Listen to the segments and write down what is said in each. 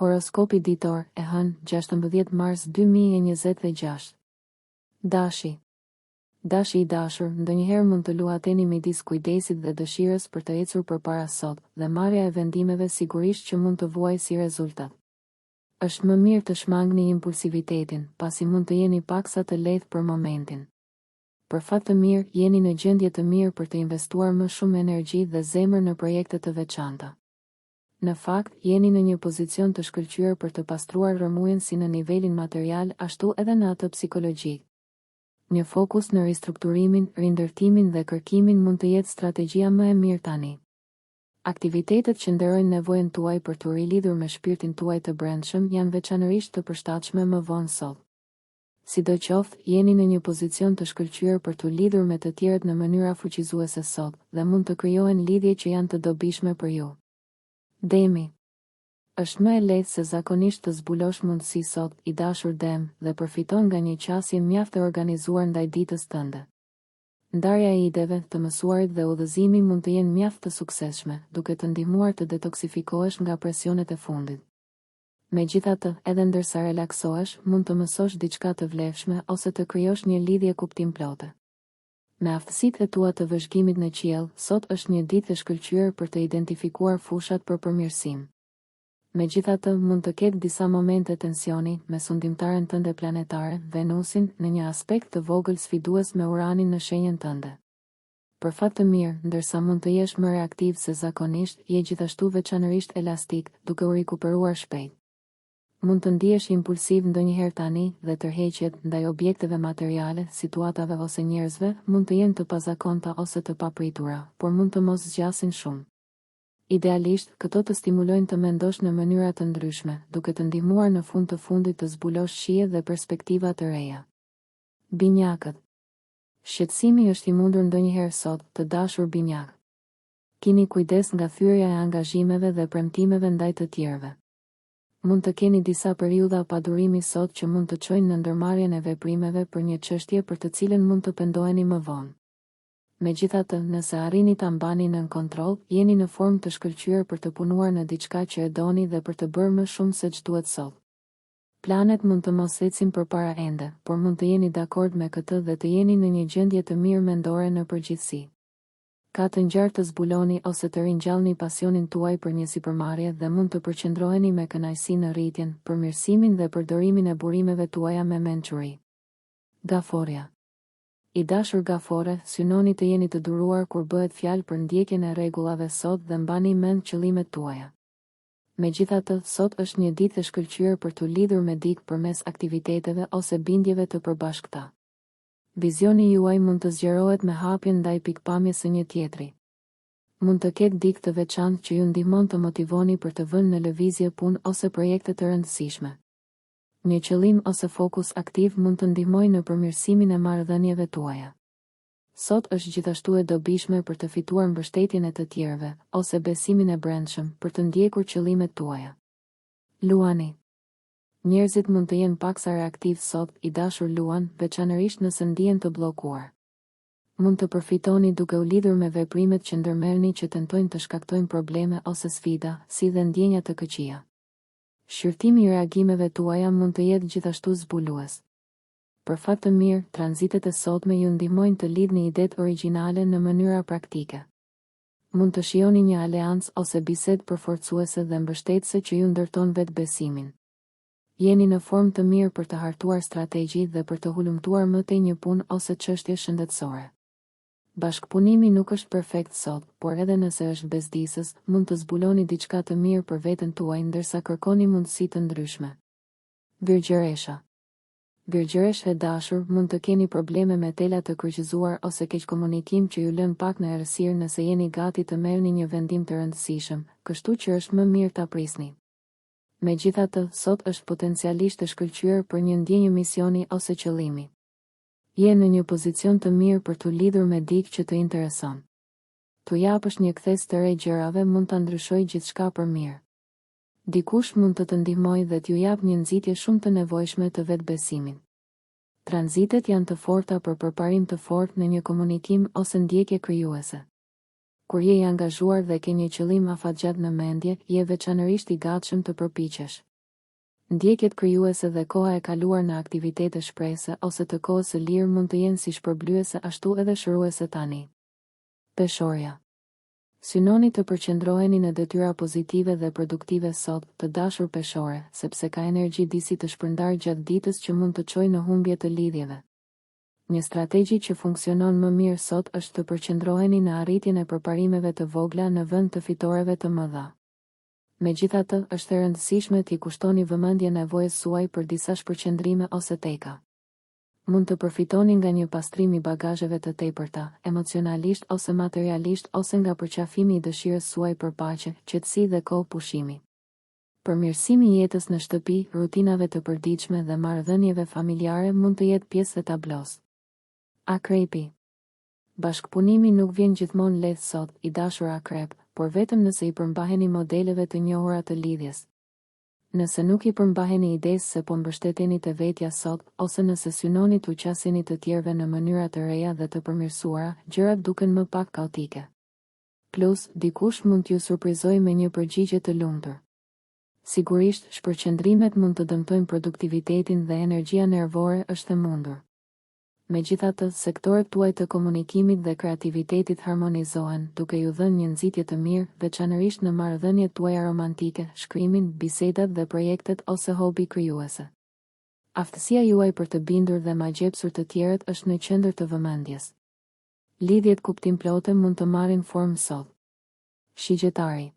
Horoskopi ditor e hënë 16 mars 2026. Dashi. Dashi i dashur, ndonjëherë mund të luhateni midis kujdesit dhe dëshirës për të ecur përpara sot, dhe marrja e vendimeve sigurisht që mund të vuajë si rezultat. Është më mirë të shmangni impulsivitetin, pasi mund të jeni paksa të lehtë për momentin. Për fat të mirë, jeni në gjendje të mirë për të investuar më shumë energji dhe zemër në projekte të veçanta. Në fakt, jeni në një pozicion të shkëlqyer për të pastruar rrëmujen si në nivelin material, ashtu edhe në atë psikologjik. Një fokus në ristrukturimin, rindërtimin dhe kërkimin mund të jetë strategjia më e mirë tani. Aktivitetet që nderojnë nevojën tuaj për të rilidhur me shpirtin tuaj të brendshëm janë veçanërisht të përshtatshme më vonë sot. Sidoqoftë, jeni në një pozicion të shkëlqyer për të lidhur me të tjerët në mënyra fuqizuese sot, dhe mund të krijohen lidhje që janë të dobishme për ju. Demi. Është më e lehtë se zakonisht të zbulosh mundësi sot, i dashur Dem, dhe përfiton nga një qasje mjaft e organizuar ndaj ditës tënde. Ndarja e ideve, të mësuarit dhe udhëzimi mund të jenë mjaft të suksesshme, duke të ndihmuar të detoksifikohesh nga presionet e fundit. Megjithatë, edhe ndërsa relaksohesh, mund të mësosh diçka të vlefshme ose të krijosh një lidhje kuptimplote. Me aftësitë e tua të vëzhgimit në qiell, sot është një ditë e shkëlqyer për të identifikuar fushat për përmirësim. Megjithatë, mund të ketë disa momente tensioni me sundimtaren tënde planetare, Venusin, në një aspekt të vogël sfidues me Uranin në shenjën tënde. Për fat të mirë, ndërsa mund të jesh më reaktiv se zakonisht, je gjithashtu veçanërisht elastik, duke u rikuperuar shpejt. Mund të ndihesh impulsiv ndonjëherë tani, dhe tërheqjet ndaj objekteve materiale, situatave ose njerëzve mund të jenë të pazakonta ose të papritura, por mund të mos zgjasin shumë. Idealisht, këto të stimulojnë të mendosh në mënyra të ndryshme, duke të ndihmuar në fund të fundit të zbulosh shije dhe perspektiva të reja. Binjakët. Shqetësimi është i mundur ndonjëherë sot, të dashur binjak. Kini kujdes nga thyrja e angazhimeve dhe premtimeve ndaj të tjerëve. Mund të keni disa periudha padurimi sot që mund të çojnë në ndërmarrjen e veprimeve për një çështje për të cilën mund të pendoheni më vonë. Megjithatë, nëse arrini ta mbani nën kontroll, jeni në formë të shkëlqyer për të punuar në diçka që e doni dhe për të bërë më shumë se ç'duhet sot. Planet mund të mos ecin përpara ende, por mund të jeni dakord me këtë dhe të jeni në një gjendje të mirë mendore në përgjithësi. Ka të ngjarë të zbuloni ose të ringjallni pasionin tuaj për një sipërmarrje dhe mund të përqendroheni me kënaqësi në rritjen, përmirësimin dhe përdorimin e burimeve tuaja me mençuri. Gaforja. I dashur gafore, synoni të jeni të duruar kur bëhet fjalë për ndjekjen e rregullave sot dhe mbani mend qëllimet tuaja. Megjithatë, sot është një ditë e shkëlqyer për të lidhur me dikë përmes aktiviteteve ose bindjeve të përbashkëta. Vizioni juaj mund të zgjerohet me hapjen ndaj pikpamjes së një tjetri. Mund të ketë dikë të veçantë që ju ndihmon të motivoni për të vënë në lëvizje punë ose projekte të rëndësishme. Një qëllim ose fokus aktiv mund të ndihmojë në përmirësimin e marrëdhënieve tuaja. Sot është gjithashtu e dobishme për të fituar mbështetjen e të tjerëve, ose besimin e brendshëm, për të ndjekur qëllimet tuaja. Luani. Njerëzit mund të jenë paksa reaktiv sot, i dashur Luan, veçanërisht nëse ndihen të bllokuar. Mund të përfitoni duke u lidhur me veprimet që ndërmerrni që tentojnë të shkaktojnë probleme ose sfida, si dhe ndjenja të këqija. Shqyrtimi i reagimeve tuaja mund të jetë gjithashtu zbulues. Për fat të mirë, tranzitet e sotme ju ndihmojnë të lidhni idetë origjinale në mënyra praktike. Mund të shijoni një aleancë ose bisedë përforcuese dhe mbështetëse që ju ndërton vetbesimin. Jeni në formë të mirë për të hartuar strategji dhe për të hulumtuar më tej një punë ose çështje shëndetësore. Bashkëpunimi nuk është perfekt sot, por edhe nëse është bezdisës, mund të zbuloni diçka të mirë për veten tuaj ndërsa kërkoni mundësi të ndryshme. Virgjëresha. Virgjëresh e dashur, mund të keni probleme me tela të kryqëzuar ose keq komunikim që ju lën pak në errësirë nëse jeni gati të merrni një vendim të rëndësishëm, kështu që është më mirë ta prisni. Megjithatë, sot është potencialisht e shkëlqyer për një ndjenjë misioni ose qëllimi. Je në një pozicion të mirë për të lidhur me dikë që të intereson. Tu japësh një kthes të re gjërave mund ta ndryshojë gjithçka për mirë. Dikush mund të ndihmojë dhe t'ju jap një nxitje shumë të nevojshme të vetbesimit. Tranzitet janë të forta për përparim të fortë në një komunikim ose ndjekje krijuese. Kur je i angazhuar dhe ke një qëllim afatgjat në mendje, je veçanërisht i gatshëm të përpiqesh. Ndjekjet krijuese dhe koha e kaluar në aktivitete shprehëse ose të kohës së lirë mund të jenë si shpërblyese ashtu edhe shëruese tani. Peshorja. Synoni të përqendroheni në detyra pozitive dhe produktive sot, të dashur peshore, sepse ka energji disi të shpërndar gjatë ditës që mund të çojë në humbje të lidhjeve. Një strategji që funksionon më mirë sot është të përqendroheni në arritjen e përparimeve të vogla në vend të fitoreve të mëdha. Megjithatë, është e rëndësishme t'i kushtoni vëmendje nevojës suaj për disa shpërqendrime ose teka. Mund të përfitoni nga një pastrim i bagazheve të tepërta, emocionalisht ose materialisht ose nga përqafimi i dëshirës suaj për paqe, qetësi dhe kohë pushimi. Përmirësimi i jetës në shtëpi, rutinave të përditshme dhe marrëdhënieve familjare mund të jetë pjesë e tablos. Akrepi. Bashkëpunimi nuk vjen gjithmonë lehtë sot, i dashur akrep, por vetëm nëse i përmbaheni modeleve të njohura të lidhjes. Nëse nuk i përmbaheni idesë se po mbështeteni te vetja sot, ose nëse synoni t'u qasjeni të tjerëve në mënyra të reja dhe të përmirësuara, gjërat duken më pak kaotike. Plus, dikush mund t'ju surprizojë me një përgjigje të lumtur. Sigurisht, shpërqendrimet mund të dëmtojnë produktivitetin dhe energjia nervore është e mundur. Megjithatë, sektorët tuaj të komunikimit dhe kreativitetit harmonizohen, duke ju dhënë një nxitje të mirë, veçanërisht në marrëdhëniet tuaja romantike, shkrimin, bisedat dhe projektet ose hobi krijuese. Aftësia juaj për të bindur dhe magjepsur të tjerët është në qendër të vëmendjes. Lidhjet kuptimplote mund të marrin formë sot. Shigjetari.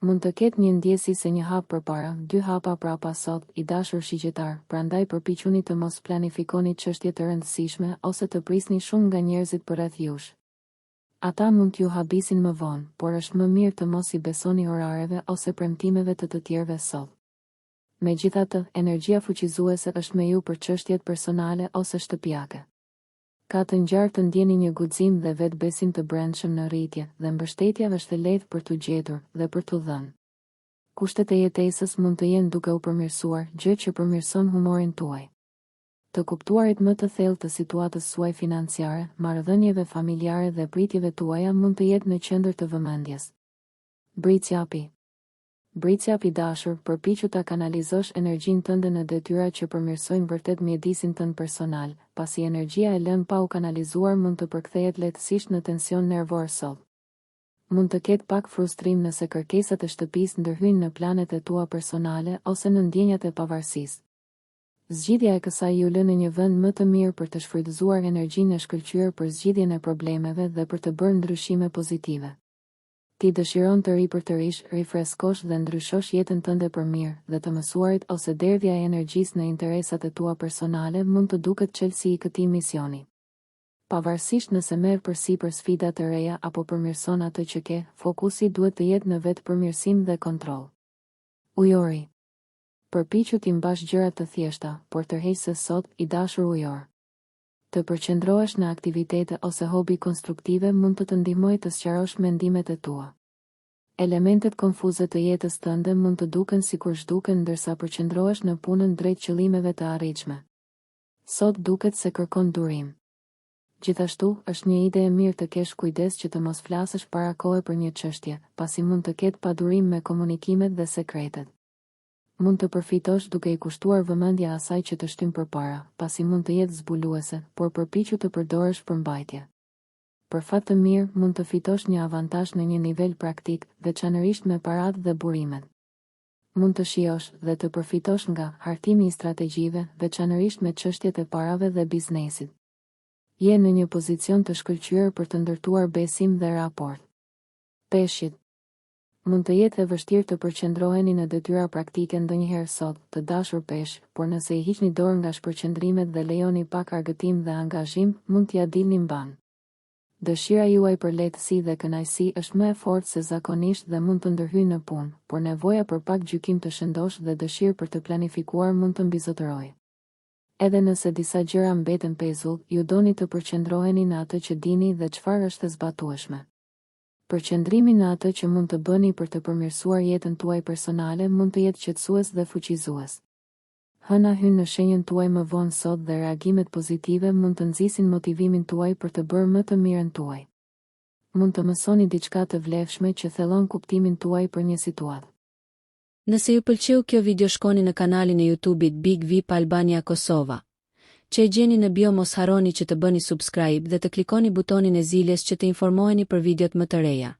Mund të ketë një ndjesi se një hap përpara, 2 hapa prapa sot, i dashur shigjetar, prandaj përpiquni të mos planifikoni çështje të rëndësishme ose të prisni shumë nga njerëzit përreth jush. Ata mund t'ju habisin më vonë, por është më mirë të mos i besoni orareve ose premtimeve të tjerëve sot. Megjithatë, energjia fuqizuese është me ju për çështjet personale ose shtëpiake. Ka të ngjarë të ndjeni një guxim dhe vetbesim të brendshëm në rritje, dhe mbështetja është e lehtë për t'u gjetur dhe për t'u dhënë. Kushtet e jetesës mund të jenë duke u përmirësuar, gjë që përmirëson humorin tuaj. Të kuptuarit më të thellë të situatës suaj financiare, marrëdhënieve familjare dhe pritjeve tuaja mund të jetë në qendër të vëmendjes. Bricjapi. Bricjapi dashur, përpiqu ta kanalizosh energjinë tënde në detyra që përmirësojnë vërtet mjedisin tënd personal, pasi energjia e lënë pa u kanalizuar mund të përkthehet lehtësisht në tension nervor sot. Mund të ketë pak frustrim nëse kërkesat e shtëpisë ndërhyjnë në planet e tua personale ose në ndjenjat e pavarësisë. Zgjidhja e kësaj ju lë në një vend më të mirë për të shfrytëzuar energjinë e shkëlqyer për zgjidhjen e problemeve dhe për të bërë ndryshime pozitive. Ti dëshiron të ripërtërish, rifreskosh dhe ndryshosh jetën tënde për mirë, dhe të mësuarit ose derdhja e energjisë në interesat e tua personale mund të duket çelësi i këtij misioni. Pavarësisht nëse merr përsipër sfida të reja apo përmirëson atë që ke, fokusi duhet të jetë në vetë përmirësim dhe kontroll. Ujori. Përpiqu t'i mbash gjërat të thjeshta, por tërheqëse sot, i dashur ujor. Të përqendrohesh në aktivitete ose hobi konstruktive mund të ndihmojë të sqarosh mendimet e tua. Elementet konfuze të jetës tënde mund të duken sikur zhduken ndërsa përqendrohesh në punën drejt qëllimeve të arritshme. Sot duket se kërkon durim. Gjithashtu, është një ide e mirë të kesh kujdes që të mos flasësh para kohë për një çështje, pasi mund të ketë padurim me komunikimet dhe sekretet. Mund të përfitosh duke i kushtuar vëmendje asaj që të shtyn përpara, pasi mund të jetë zbuluese, por përpiqu të përdorësh përmbajtje. Për fat të mirë, mund të fitosh një avantazh në një nivel praktik, veçanërisht me paratë dhe burimet. Mund të shijosh dhe të përfitosh nga hartimi i strategjive, veçanërisht me çështjet e parave dhe biznesit. Je në një pozicion të shkëlqyer për të ndërtuar besim dhe raport. Peshqit. Mund të jetë e vështirë të përqendroheni në detyra praktike ndonjëherë sot, të dashur peshq, por nëse i hiqni dorë nga shpërqendrimet dhe lejoni pak argëtim dhe angazhim, mund t'ia dilni mban. Dëshira juaj për lehtësi dhe kënaqësi është më e fortë se zakonisht dhe mund të ndërhyjë në punë, por nevoja për pak gjykim të shëndosh dhe dëshirë për të planifikuar mund të mbizotërojë. Edhe nëse disa gjëra mbeten pezull, ju doni të përqendroheni në atë që dini dhe çfarë është e zbatueshme. Përqendrimi në atë që mund të bëni për të përmirësuar jetën tuaj personale mund të jetë qetësues dhe fuqizues. Hëna hyn në shenjën tuaj më vonë sot dhe reagimet pozitive mund të nxisin motivimin tuaj për të bërë më të mirën tuaj. Mund të mësoni diçka të vlefshme që thellon kuptimin tuaj për një situatë. Nëse ju pëlqeu kjo video, shkoni në kanalin e YouTube-it Big VIP Albania Kosova, që e gjeni në bio. Mos harroni që të bëni subscribe dhe të klikoni butonin e ziljes që të informoheni për videot më të reja.